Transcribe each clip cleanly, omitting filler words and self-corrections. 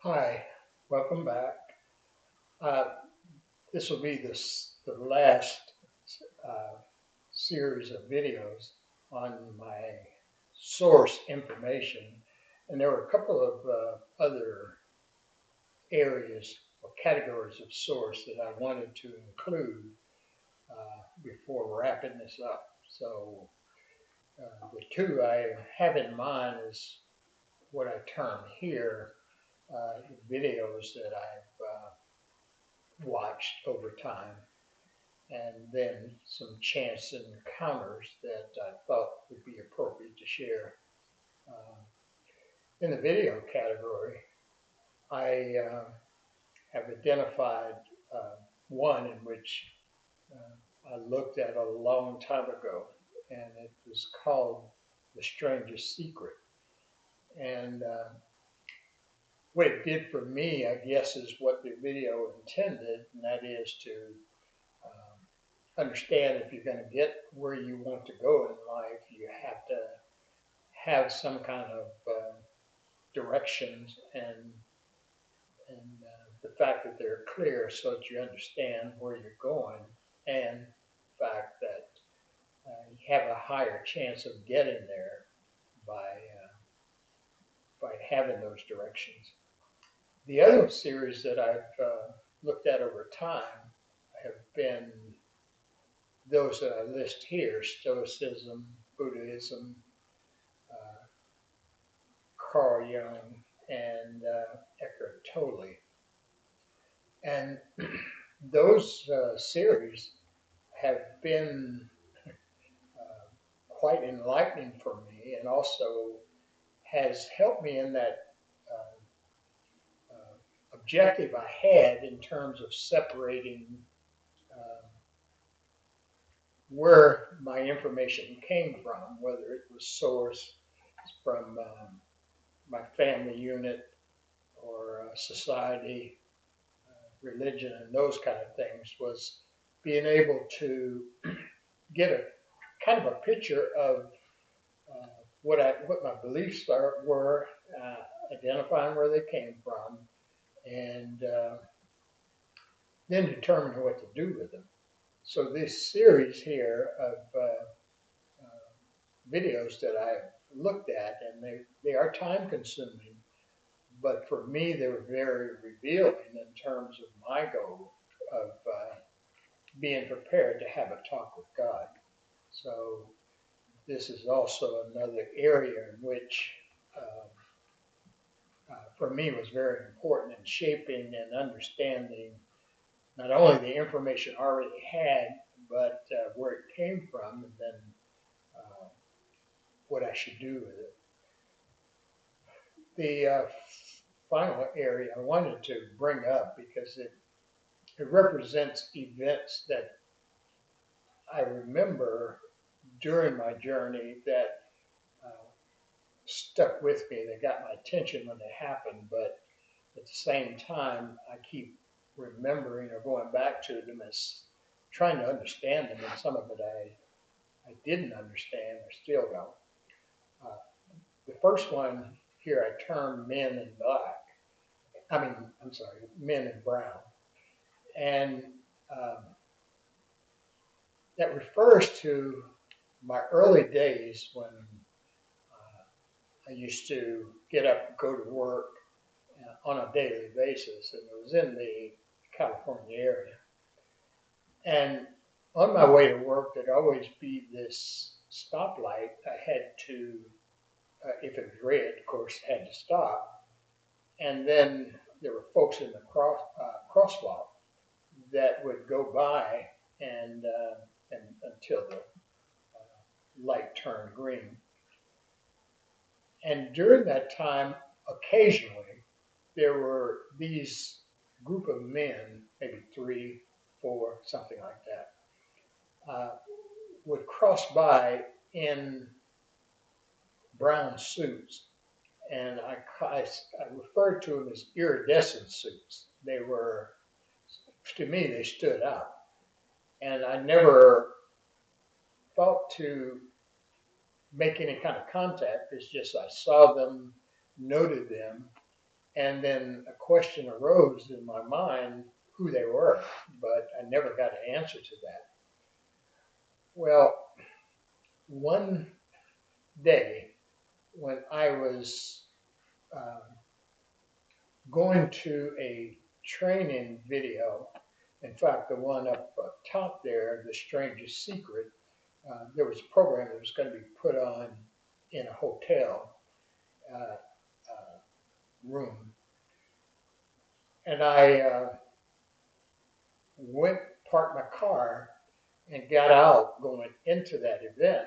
Hi, welcome back. Uh, this will be the last uh, series of videos on my source information. And there were a couple of other areas or categories of source that I wanted to include before wrapping this up. So the two I have in mind is what I term here videos that I've watched over time, and then some chance encounters that I thought would be appropriate to share. Uh, in the video category, I have identified one in which I looked at a long time ago, and it was called The Strangest Secret. And what it did for me, I guess, is what the video intended, and that is to understand if you're going to get where you want to go in life, you have to have some kind of directions and the fact that they're clear so that you understand where you're going, and the fact that you have a higher chance of getting there by having those directions. The other series that I've looked at over time have been those that I list here: Stoicism, Buddhism, uh, Carl Jung, and Eckhart Tolle. And those series have been uh, quite enlightening for me, and also has helped me in that objective I had in terms of separating uh, where my information came from, whether it was sourced from my family unit or society, religion, and those kind of things, was being able to get a kind of a picture of what my beliefs were, identifying where they came from, and then determine what to do with them. So this series here of videos that I've looked at, and they are time consuming, but for me they were very revealing in terms of my goal of being prepared to have a talk with God. So this is also another area in which um, for me was very important in shaping and understanding not only the information I already had, but where it came from, and then uh, what I should do with it. The final area I wanted to bring up because it represents events that I remember during my journey that uh, stuck with me. They got my attention when they happened, but at the same time, I keep remembering or going back to them as trying to understand them, and some of it I didn't understand or still don't. Uh, the first one here I term Men in Black. I mean, I'm sorry, Men in Brown. And um, that refers to my early days when I used to get up, go to work on a daily basis, and it was in the California area. And on my way to work, there'd always be this stoplight. I had to, if it was red, of course, had to stop. And then there were folks in the crosswalk that would go by and until the light turned green. And during that time, occasionally, there were these group of men, maybe three, four, something like that, would cross by in brown suits. And I referred to them as iridescent suits. They were, to me, they stood out. And I never thought to make any kind of contact. It's just I saw them, noted them, And then a question arose in my mind who they were, but I never got an answer to that. Well, one day when I was uh, going to a training video, in fact, the one up top there, The Strangest Secret, there was a program that was going to be put on in a hotel uh, room. And I went, parked my car, and got out going into that event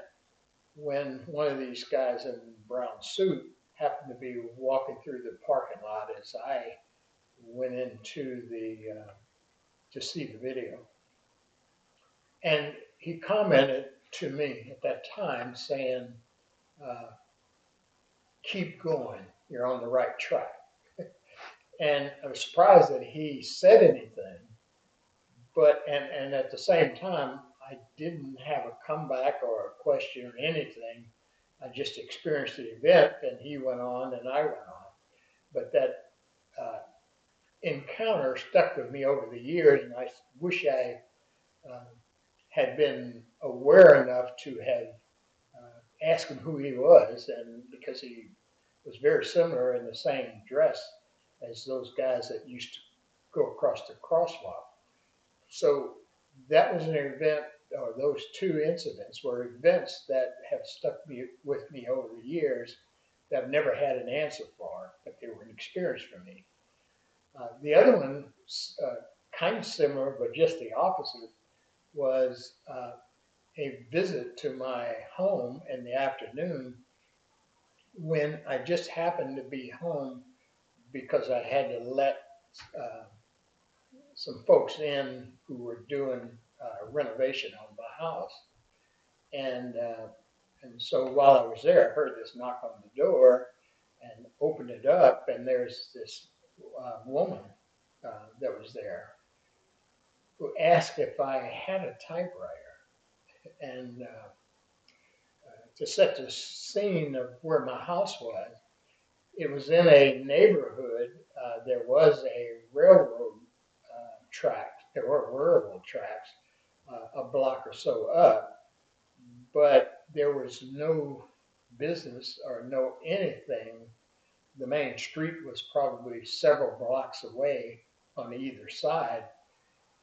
when one of these guys in a brown suit happened to be walking through the parking lot as I went into to see the video. And he commented to me at that time saying, uh, keep going, you're on the right track. And I was surprised that he said anything, but, and at the same time, I didn't have a comeback or a question or anything. I just experienced the event and he went on and I went on. But that uh, encounter stuck with me over the years, and I wish I uh, had been aware enough to have asked him who he was, and because he was very similar in the same dress as those guys that used to go across the crosswalk. So that was an event, or those two incidents were events that have stuck with me over the years that I've never had an answer for, but they were an experience for me. The other one, uh, kind of similar, but just the opposite, was a visit to my home in the afternoon when I just happened to be home because I had to let uh, some folks in who were doing renovation on my house. And, uh, and so while I was there, I heard this knock on the door and opened it up, and there's this woman that was there who asked if I had a typewriter. And to set the scene of where my house was, it was in a neighborhood. There was a railroad track. There were railroad tracks a block or so up, but there was no business or no anything. The main street was probably several blocks away on either side,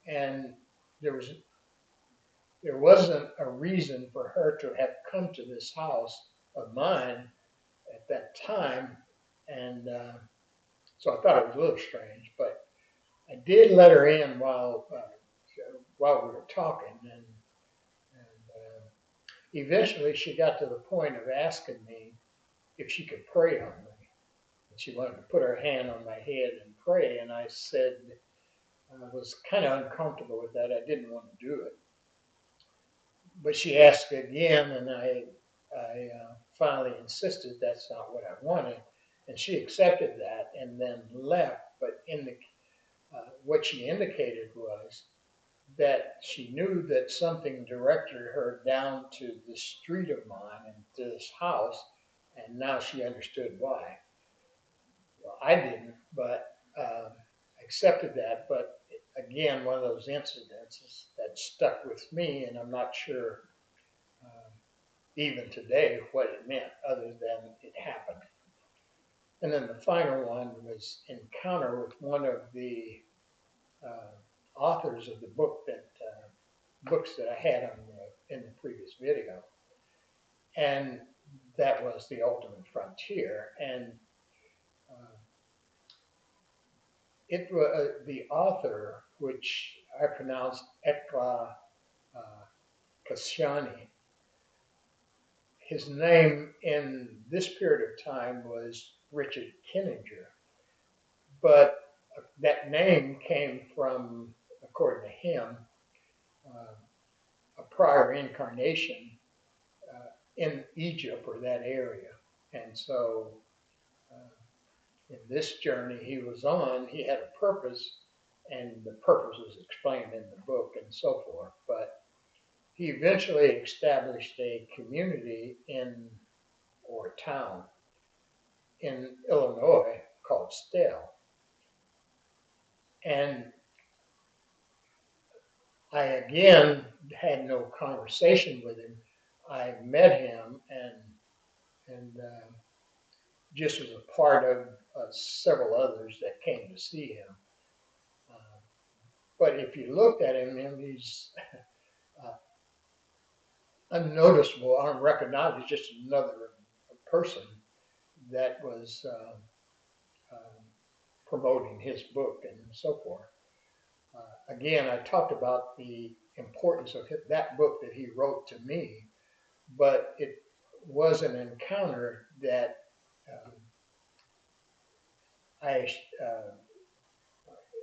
and there was there wasn't a reason for her to have come to this house of mine at that time, and so I thought it was a little strange. But I did let her in while we were talking, and eventually she got to the point of asking me if she could pray on me. And she wanted to put her hand on my head and pray, and I said I was kind of uncomfortable with that. I didn't want to do it, but she asked again, and I finally insisted that's not what I wanted, and she accepted that and then left. But in the what she indicated was that she knew that something directed her down to this street of mine and to this house, and now she understood why. Well, I didn't, but accepted that. But again, one of those incidents that stuck with me, and I'm not sure um, even today what it meant, other than it happened. And then the final one was encounter with one of the authors of the books that I had in the previous video, and that was The Ultimate Frontier. And uh, it was the author, which I pronounced Ekla uh, Kashani. His name in this period of time was Richard Kinninger, but that name came from, according to him, uh, a prior incarnation in Egypt or that area. And so uh, in this journey he was on, he had a purpose, and the purpose is explained in the book and so forth. But he eventually established a community in, or a town in Illinois, called Stell. And I again had no conversation with him. I met him and just was a part of several others that came to see him. Uh, but if you looked at him, he's uh, unnoticeable, unrecognizable. He's just another person that was promoting his book and so forth. Again, I talked about the importance of that book that he wrote to me, but it was an encounter that um, I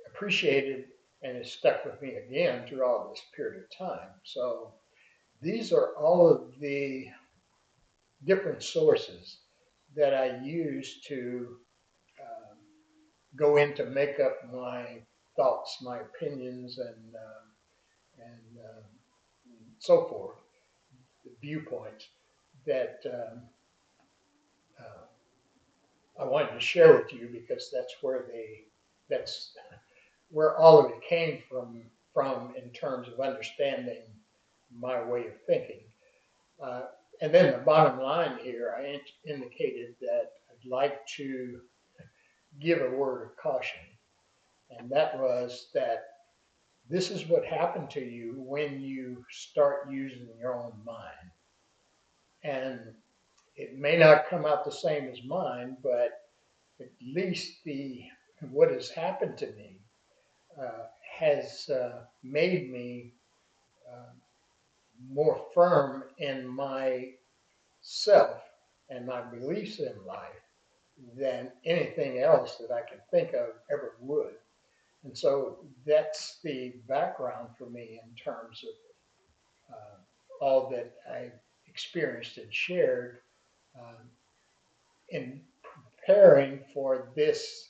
appreciated and it stuck with me again through all this period of time. So these are all of the different sources that I use to um, go in to make up my thoughts, my opinions, and so forth, the viewpoints that I wanted to share with you because that's where all of it came from in terms of understanding my way of thinking. Uh, and then the bottom line here, I indicated that I'd like to give a word of caution, and that was that this is what happened to you when you start using your own mind. And it may not come out the same as mine, but at least the what has happened to me has made me uh, more firm in my self and my beliefs in life than anything else that I can think of ever would. And so that's the background for me in terms of all that I experienced and shared um, in preparing for this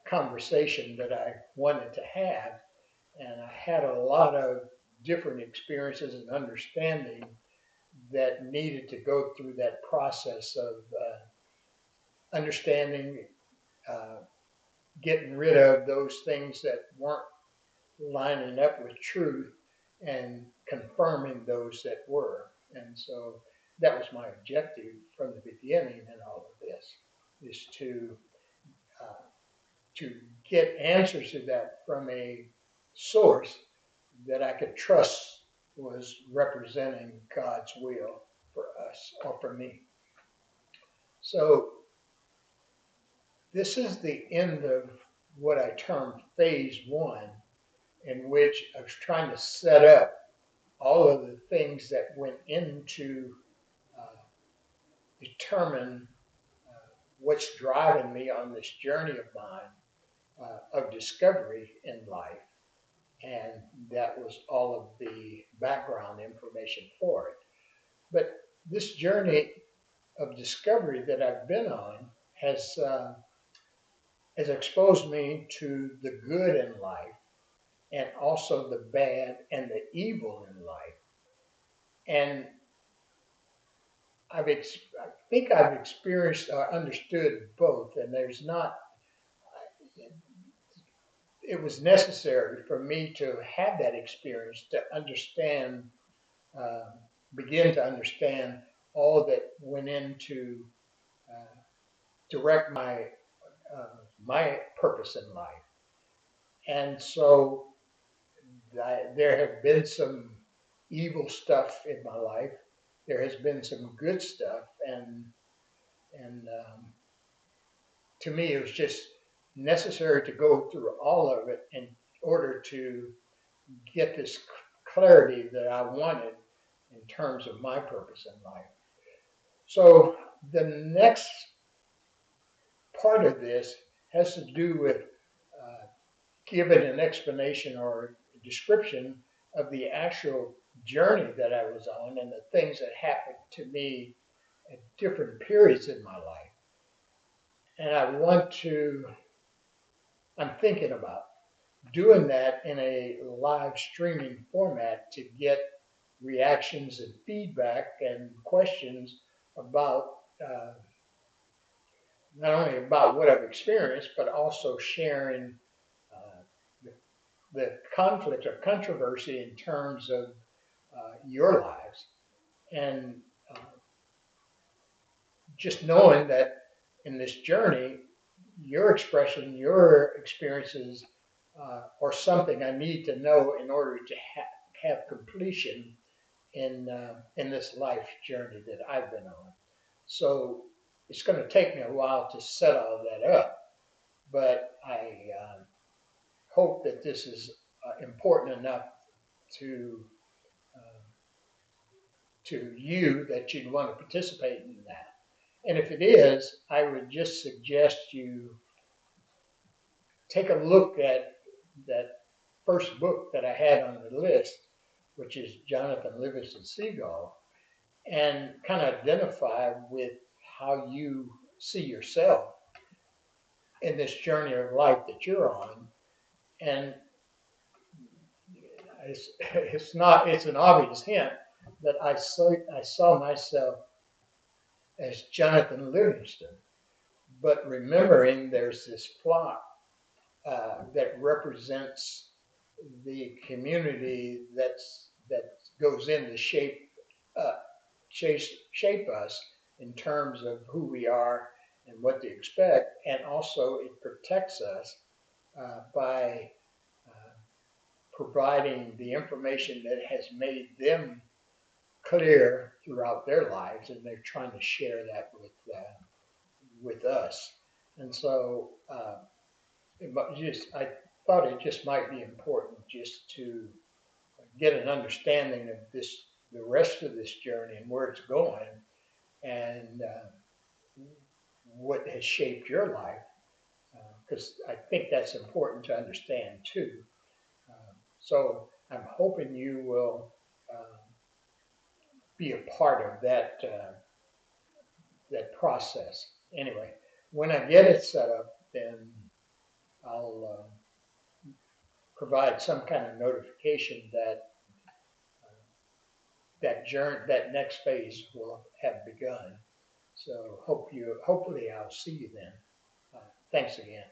conversation that I wanted to have. And I had a lot of different experiences and understanding that needed to go through that process of understanding, uh, getting rid of those things that weren't lining up with truth and confirming those that were. And so that was my objective from the beginning in all of this, is uh, to get answers to that from a source that I could trust was representing God's will for us or for me. So this is the end of what I termed phase one, in which I was trying to set up all of the things that went into uh, determine what's driving me on this journey of mine of discovery in life. And that was all of the background information for it. But this journey of discovery that I've been on has exposed me to the good in life and also the bad and the evil in life. And I think I've experienced or understood both, and there's not. It was necessary for me to have that experience to understand, uh, begin to understand all that went into uh, direct my purpose in life. And so there have been some evil stuff in my life. There has been some good stuff, and to me, it was just necessary to go through all of it in order to get this clarity that I wanted in terms of my purpose in life. So the next part of this has to do with uh, giving an explanation or a description of the actual journey that I was on and the things that happened to me at different periods in my life. And I'm thinking about doing that in a live streaming format to get reactions and feedback and questions about uh, not only about what I've experienced, but also sharing uh, the, the conflict or controversy in terms of your lives. And uh, just knowing that in this journey, your expression, your experiences are something I need to know in order to have completion in this life journey that I've been on. So it's going to take me a while to set all that up, but I hope that this is important enough to uh, to you that you'd want to participate in that. And if it is, I would just suggest you take a look at that first book that I had on the list, which is Jonathan Livingston Seagull, and kind of identify with how you see yourself in this journey of life that you're on. And it's an obvious hint that I saw myself as Jonathan Livingston, but remembering there's this flock that represents the community that goes in to uh, shape us in terms of who we are and what to expect, and also it protects us by uh, providing the information that has made them clear throughout their lives, and they're trying to share that with us. And so I thought it just might be important just to get an understanding of the rest of this journey and where it's going, and what has shaped your life, because I think that's important to understand too. So I'm hoping you will be a part of that process. Anyway, when I get it set up, then I'll provide some kind of notification that that next phase will have begun. So hopefully I'll see you then. Thanks again.